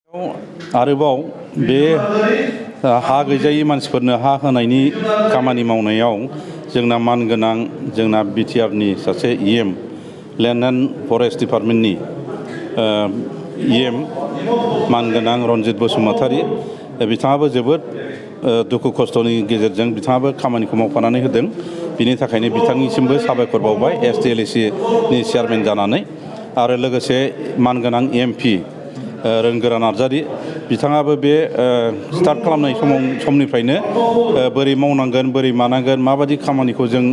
आरोबाव बे हा गैजायै मानसिफोरनो हा होनायनि खामानि मावनायाव जोंना मानगोनां जोंना बिटिआरनि सासे इएम लेन्ड एन्ड फरेस्ट डिपार्टमेन्टनि इएम मानगोनां रनजित बसुमतारी बिथाङाबो जोबोद दुखु खस्थ'नि गेजेरजों बिथाङाबो खामानिखौ मावफानानै होदों। बिनि थाखायनो बिथांनिसिमबो साबायखर बावबाय SDLC नि चेयारमेन जानानै। आरो लोगोसे मानगोनां MP रोंगोरा नार्जारी बिथाङाबो बे स्टार्ट खालामनाय समनिफ्रायनो बोरै मावनांगोन बोरै मानांगोन माबायदि खामानिखौ जों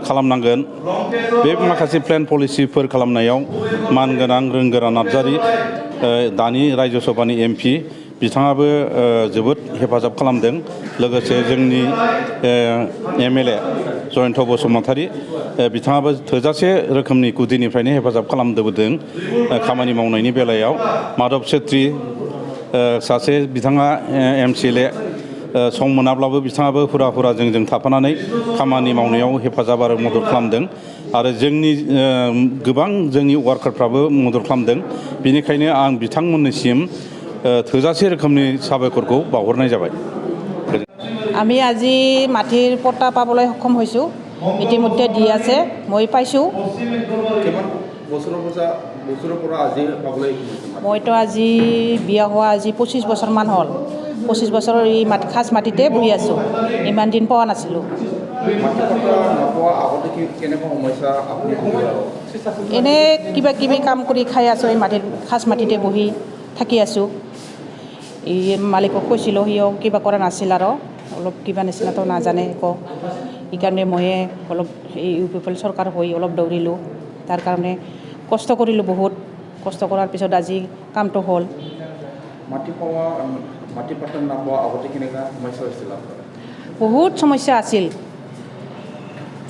खालामनांगोन बे माखासे प्लेन पलिसिफोर खालामनायाव मानगोनां रोंगोरा नार्जारी दानि रायजो सभानि MP बिथाङाबो जोबोद हेफाजाब खालामदों। लोगोसे जोंनि MLA जयन्त बसुमतारी बिथाङाबो थोजासे रोखोमनि गुदिनिफ्रायनो हेफाजाब खालामबोदों खामानि मावनायनि बेलायाव। माधव छेत्री सासे बिथाङा MCLA सम मोनाब्लाबो बिथाङाबो हुरा जोंजों थाफानानै खामानि मावनायाव हेफाजाब आरो मदद खालामदों। आरो जोंनि गोबां जोंनि वार्कारफ्राबो मदद खालामदों। बेनिखायनो आं बिथांमोननिसिम थोजासे रोखोमनि সাবায়কৰखौ বাৱহৰनाय जाबाय। আমি আজি মাটিৰ পট্টা পাবলৈ সক্ষম হৈছোঁ। ইতিমধ্যে দি আছে, মই পাইছোঁ। মইতো আজি বিয়া হোৱা আজি 25 বছৰমান হ'ল। 25 বছৰৰ এই খাস মাটিতে বহি আছোঁ। ইমান দিন পোৱা নাছিলোঁ। এনে কিবা কিবি কাম কৰি খাই আছোঁ। এই খাস মাটিতে বহি থাকি আছোঁ। এই মালিকক কৈছিলোঁ, সিও কিবা কৰা নাছিল আৰু অলপ কিবা নিচিনাটো নাজানে একো। সেইকাৰণে ময়ে অলপ এই UPPL চৰকাৰ হৈ অলপ দৌৰিলোঁ। তাৰ কাৰণে কষ্ট কৰিলোঁ বহুত। কষ্ট কৰাৰ পিছত আজি কামটো হ'ল। বহুত সমস্যা আছিল।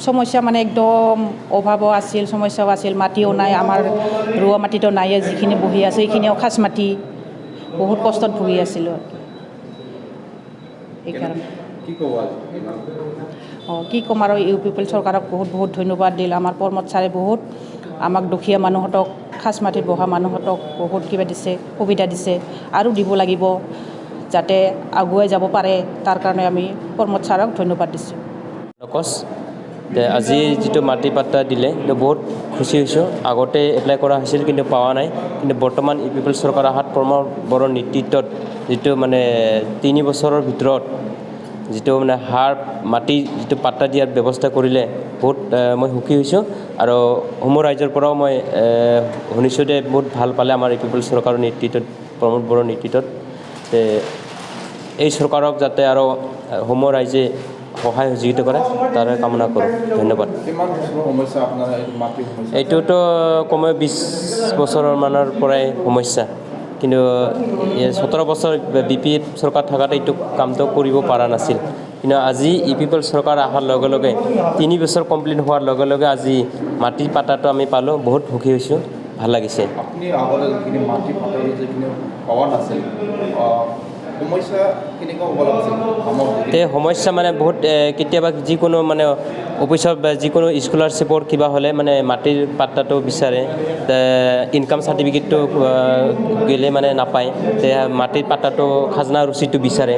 সমস্যা মানে একদম অভাৱো আছিল, সমস্যাও আছিল। মাটিও নাই, আমাৰ ৰোৱা মাটিতো নাই। যিখিনি বহি আছে সেইখিনিও খাস মাটি। বহুত কষ্টত ভুগি আছিলোঁ। এইকাৰণে কি ক'ম আৰু UPPL চৰকাৰক বহুত ধন্যবাদ দিল। আমাৰ প্ৰমোদ ছাৰে বহুত আমাক দুখীয়া মানুহহঁতক খাস মাটিত বহা মানুহহঁতক বহুত কিবা দিছে, সুবিধা দিছে। আৰু দিব লাগিব যাতে আগুৱাই যাব পাৰে। তাৰ কাৰণে আমি প্ৰমোদ ছাৰক ধন্যবাদ দিছোঁ। আজি যিটো মাটি পাট্টা দিলে বহুত খুচি হৈছোঁ। আগতে এপ্লাই কৰা হৈছিল কিন্তু পোৱা নাই। কিন্তু বৰ্তমান UPPL চৰকাৰ অহাত প্ৰমোদ বড়োৰ নেতৃত্বত যিটো মানে 3 বছৰৰ ভিতৰত যিটো মানে মাটি যিটো পাট্টা দিয়াৰ ব্যৱস্থা কৰিলে বহুত মই সুখী হৈছোঁ। আৰু সমূহ ৰাইজৰ পৰাও মই শুনিছোঁ যে বহুত ভাল পালে আমাৰ UPPL চৰকাৰৰ নেতৃত্বত, প্ৰমোদ বড়োৰ নেতৃত্বত। এই চৰকাৰক যাতে আৰু সমূহ ৰাইজে সহায় সহযোগিতা কৰে তাৰে কামনা কৰোঁ। ধন্যবাদ। এইটোতো কমেও 20 বছৰৰ মানৰ পৰাই সমস্যা। কিন্তু 17 বছৰ BPF চৰকাৰ থকাতে এইটো কামটো কৰিব পৰা নাছিল। কিন্তু আজি UPPL চৰকাৰ অহাৰ লগে লগে 3 বছৰ কমপ্লিট হোৱাৰ লগে লগে আজি মাটিৰ পাট্টাটো আমি পালোঁ। বহুত সুখী হৈছোঁ, ভাল লাগিছে। সমস্যা মানে বহুত কেতিয়াবা যিকোনো মানে অফিচৰ যিকোনো স্কলাৰশ্বিপৰ কিবা হ'লে মানে মাটিৰ পাট্টাটো বিচাৰে। ইনকাম চাৰ্টিফিকেটটো গেলে মানে নাপায়। মাটিৰ পাট্টাটো খাজনা ৰচিদটো বিচাৰে।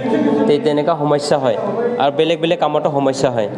তেনেকুৱা সমস্যা হয়। আৰু বেলেগ কামতো সমস্যা হয়।